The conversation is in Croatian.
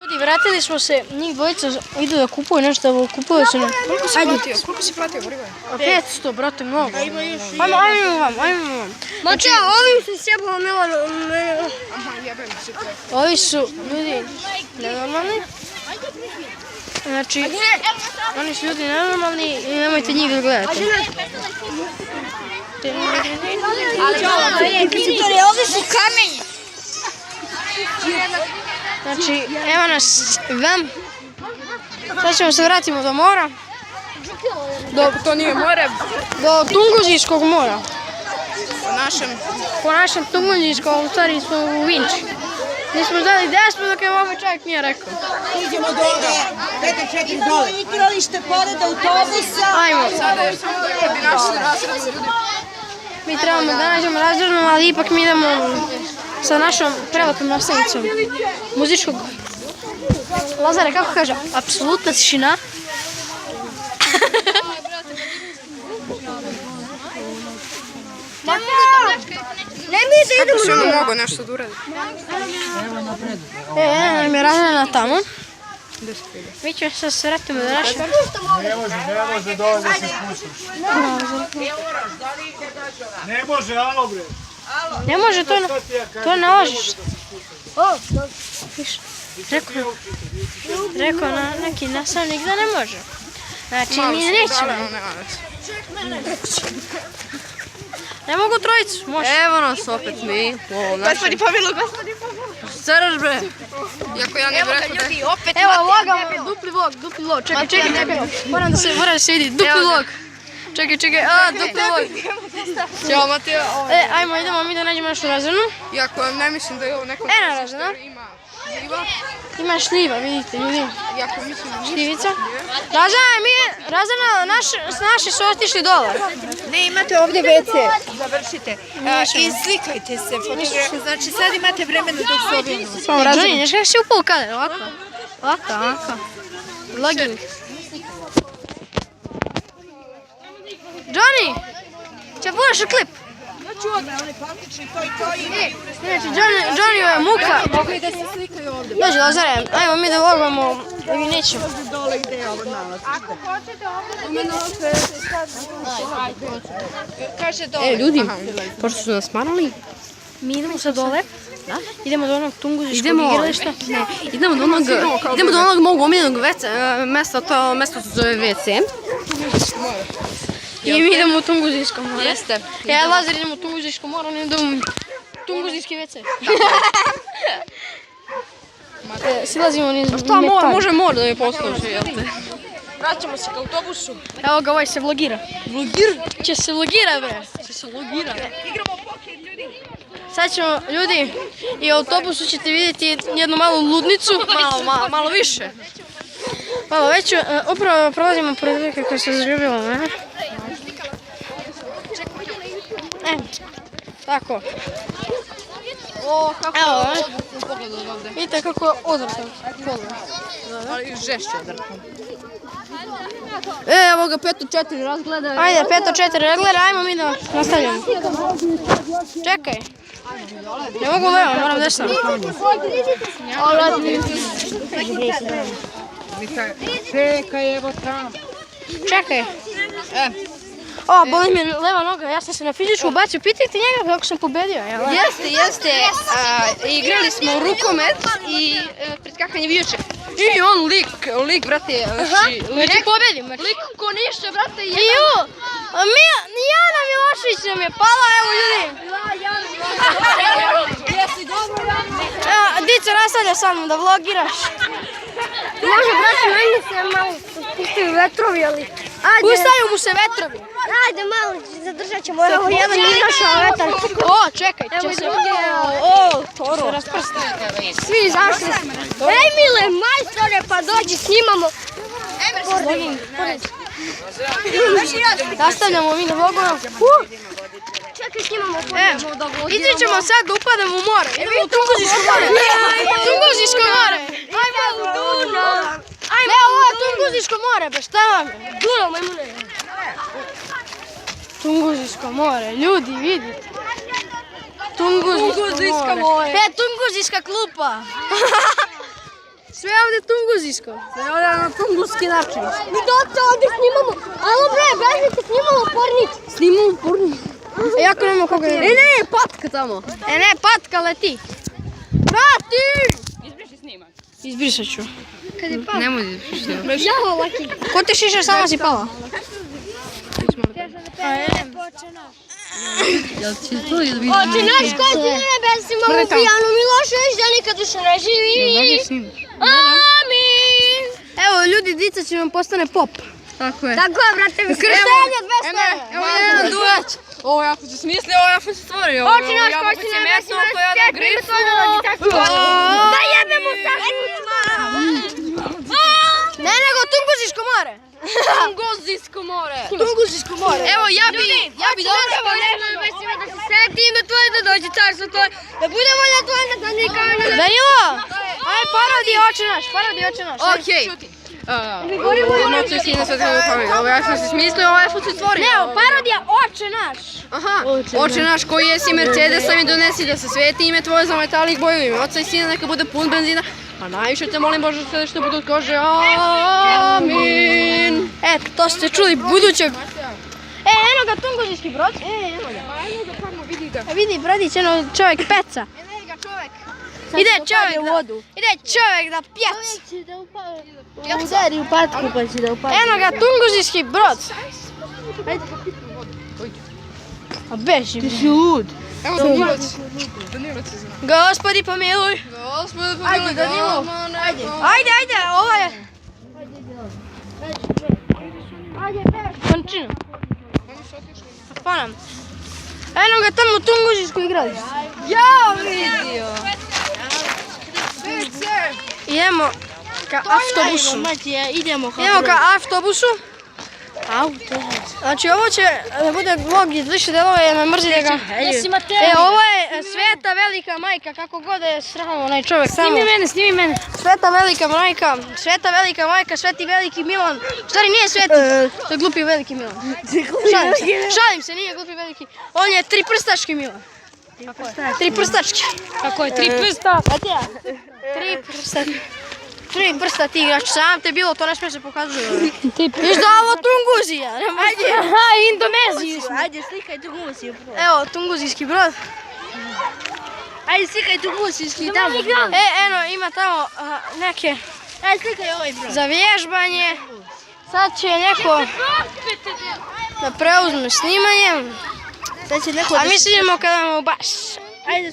Ljudi, vratili smo se, njih dvojica idu da kupuju nešto, kupuju se na... Koliko si platio goriva? 500, brate, mnogo. Ajmo vam. Znači, ovim se sjebalo Milano. Aha, jebem se te. Ovi su ljudi nenormalni. Znači, oni su ljudi nenormalni i nemojte njih da gledate. Ovdje su kamenji. Znači, evo nas vam. Sad ćemo se vratimo do mora. To nije more. Do Tunguzijskog mora. Po našem. Po našem Tunguzijskom, u stvari smo u Vinči. Mi smo znali gdje smo dok je ovaj čovjek nije rekao. Idemo dole, 4 dole. Igralište pored autobusa. Ajmo. Sada još samo da bi našli razrednu ljudi. Mi trebamo da nađemo razrednu, ali ipak mi idemo sa našom prelepom nastavnicom muzičkog. Lazare, kako kaže? Apsolutna tišina. Ne mi da idemo Kako se ono mogo nešto da uradi? Nam je razredna tamo. Mi ćemo se sretimo da našem. Ne može dole da se spustiš. Ne može, alo bre. Ne može, to ne lažiš. Rekao na neki nastavnik da ne može. Znači, mi nećemo. Ne mogu trojicu, može. Evo nas opet mi. Gospodi pomilu. Staraš bre. Iako ja ne bih rekao da... Evo, lagamo, dupli vlog. Čekaj. Mora da se vidi, dupli vlog. Čekaj, dupli vlog. Ćao Mateo. Ajmo, idemo mi da nađemo našu razrednu. Iako ne mislim da je ovo neko... Ena razredna. Ima šljiva. Ima šljiva, vidite ljudi. Iako mislim da ništa. Šljivica. Razredna, naši su otišli dole. Ne, imate ovdje WC. Završite. I slikajte se. Znači sad imate vremena dok se ovdje. Johnny, neš kako si upao kader, ovako. Login. Johnny, će puraš u klip? Znači, Johnny je muka. Mogu i da se slikaju ovdje. Dođi, Lazare, ajmo mi da vlogamo, da vi nećemo. Dole gdje je ovo nalazi. Kaže dole. Ljudi, pošto su nas marali, mi idemo sad dole. Idemo do onog Tunguziškog igrališta. Idemo do onog mog omiljenog mesta, to mesto se zove WC. I mi idemo u Tunguziško more. Jeste. Ja, Lazar, idemo u Tunguziško more, ne idemo u Tunguzijski WC. Silazimo niz metal. Može more da mi posluži, jel te? Vraćamo se k autobusu. Evo ga, ovaj se vlogira. Će se vlogira, bre. Igramo poker, ljudi. Sad ćemo, ljudi, i u autobusu ćete vidjeti jednu malu ludnicu. Malo više. Malo veću. Upravo prolazimo pored reke koja se zaljubila u mene. Tako. Evo, vidite kako je odratan pogled. Ali žešće odratan. Evo ga 5-4 razgleda. Ajde, 5-4 reglera, ajmo mi da nastavljamo. Čekaj. Ne mogu levo, moram desno. Čekaj, evo tamo. Čekaj. O, boli mi leva noga, ja sam se na fizičku bacio, pitajte njega kako sam pobedio. Jeste. Igrali smo rukomet i preskakanje vijuče. I on lik, brate, Neće pobedim. lik ko ništa, brate, Jana Milošević nam je pala, evo ljudi. Dica, nastavlja sa mnom da vlogiraš. Može, brate, meni se malo pustaju vetrovi, ali... Pustaju mu se vetrovi. Ajde, malo zadržat ćemo. Evo, jedan je izašao vetar. O, čekaj, će se... O, Toro. Svi izašli. Emile, majstore, pa dođi, snimamo. Nastavljamo mi da vlogujemo. Čekaj, snimamo. Izrećemo sad da upadamo u more. Idemo u Tunguzijsko more. Tunguzijsko more. Ajmo u Dunav. Ne, ovo je Tunguzijsko more, be šta vam je? Dunav, majmune. Tunguzijsko more, ljudi, vidite. Tunguzijsko more. Tunguzijska klupa. Sve ovdje tunguzijsko. Sve ovdje na tunguski način. Mi dosta ovdje snimamo. Alo bre, bežite, snimamo pornić. Snimamo pornić. Jako nema koga je. Ne, patka tamo. Ne, patka leti. Prati! Izbrisat ću. Nemoj da Jao, laki. Ko te šiša, sama si pala? Jel će to ili vidim? Oče naš koji ti na nebesima u Pijanu Milošević, da nikad više ne živi. Amin. Evo ljudi, dica će vam postane pop. Tako je. Tako je, brate, krštenje 200. Evo jedan duet. Ovo jako se smislio, ovo jako se stvorio. Oče naš koji ti na nebesima u Pijanu. Da jebemo Sašućma. Ne, nego Tunguziško more. Tunguzijsko more. Tunguziško more. Evo, ja bi dobro Da se setimo tvoje, da dođe carstvo tvoje, da bude volja tvoja na danje kao na... Danilo, aj parodi oče naš, parodi oče naš. Okej. Oče i Sina Svetog Duha. Ovo ja sam se smislio, ovo ja sam se stvorio. Ne, parodija oče naš. Aha, Oče naš koji jesi Mercedesa mi donesi da se sveti ime tvoje za metalik bojevima. Oca i Sina neka bude pun benzina. A najviše te molim Bože sve što budu kaže amin. Eto, to ste čuli budućeg. Eno ga Tunguziški brod. Vidi, brodić, eno čovjek peca. Ide čovjek da pjec. Udari u patku pa će da upadne. Eno ga Tunguziški brod. A beži. Ti si lud. Evo Danilac. Gospodi pomiluj. Gospode pomiluj. Ajde Danilo. Ajde, ovo je. Končinu. Pa nam. Eno ga tamo u Tunguziško igralište. Ja vidio. Idemo ka autobusu. Idemo Idemo ka autobusu. Znači ovo će da bude vlog iz više delova jer me mrzi da ga... Ovo je Sveta Velika Majka, kako god je srao onaj čovjek tamo. Snimi mene. Sveta Velika Majka, Sveti Veliki Milan. U stvari nije Sveti, to je glupi Veliki Milan. Šalim se, nije glupi Veliki. On je triprstaški Milan. Triprstački. Kako je, 3 prsta? Tri prsta ti igrač, sam te bilo, to ne smije se pokazuje. Viš da ovo Tunguzija. Aha, Indoneziju smo. Ajde, slikaj Tunguziju. Evo, Tunguzijski brod. Ajde, slikaj Tunguzijski tamo. Eno, ima tamo neke Ajde, slikaj ovaj brod. za vježbanje. Sad će neko da preuzme snimanje. Sad će neko A mi snimamo kada mu baš. Ajde.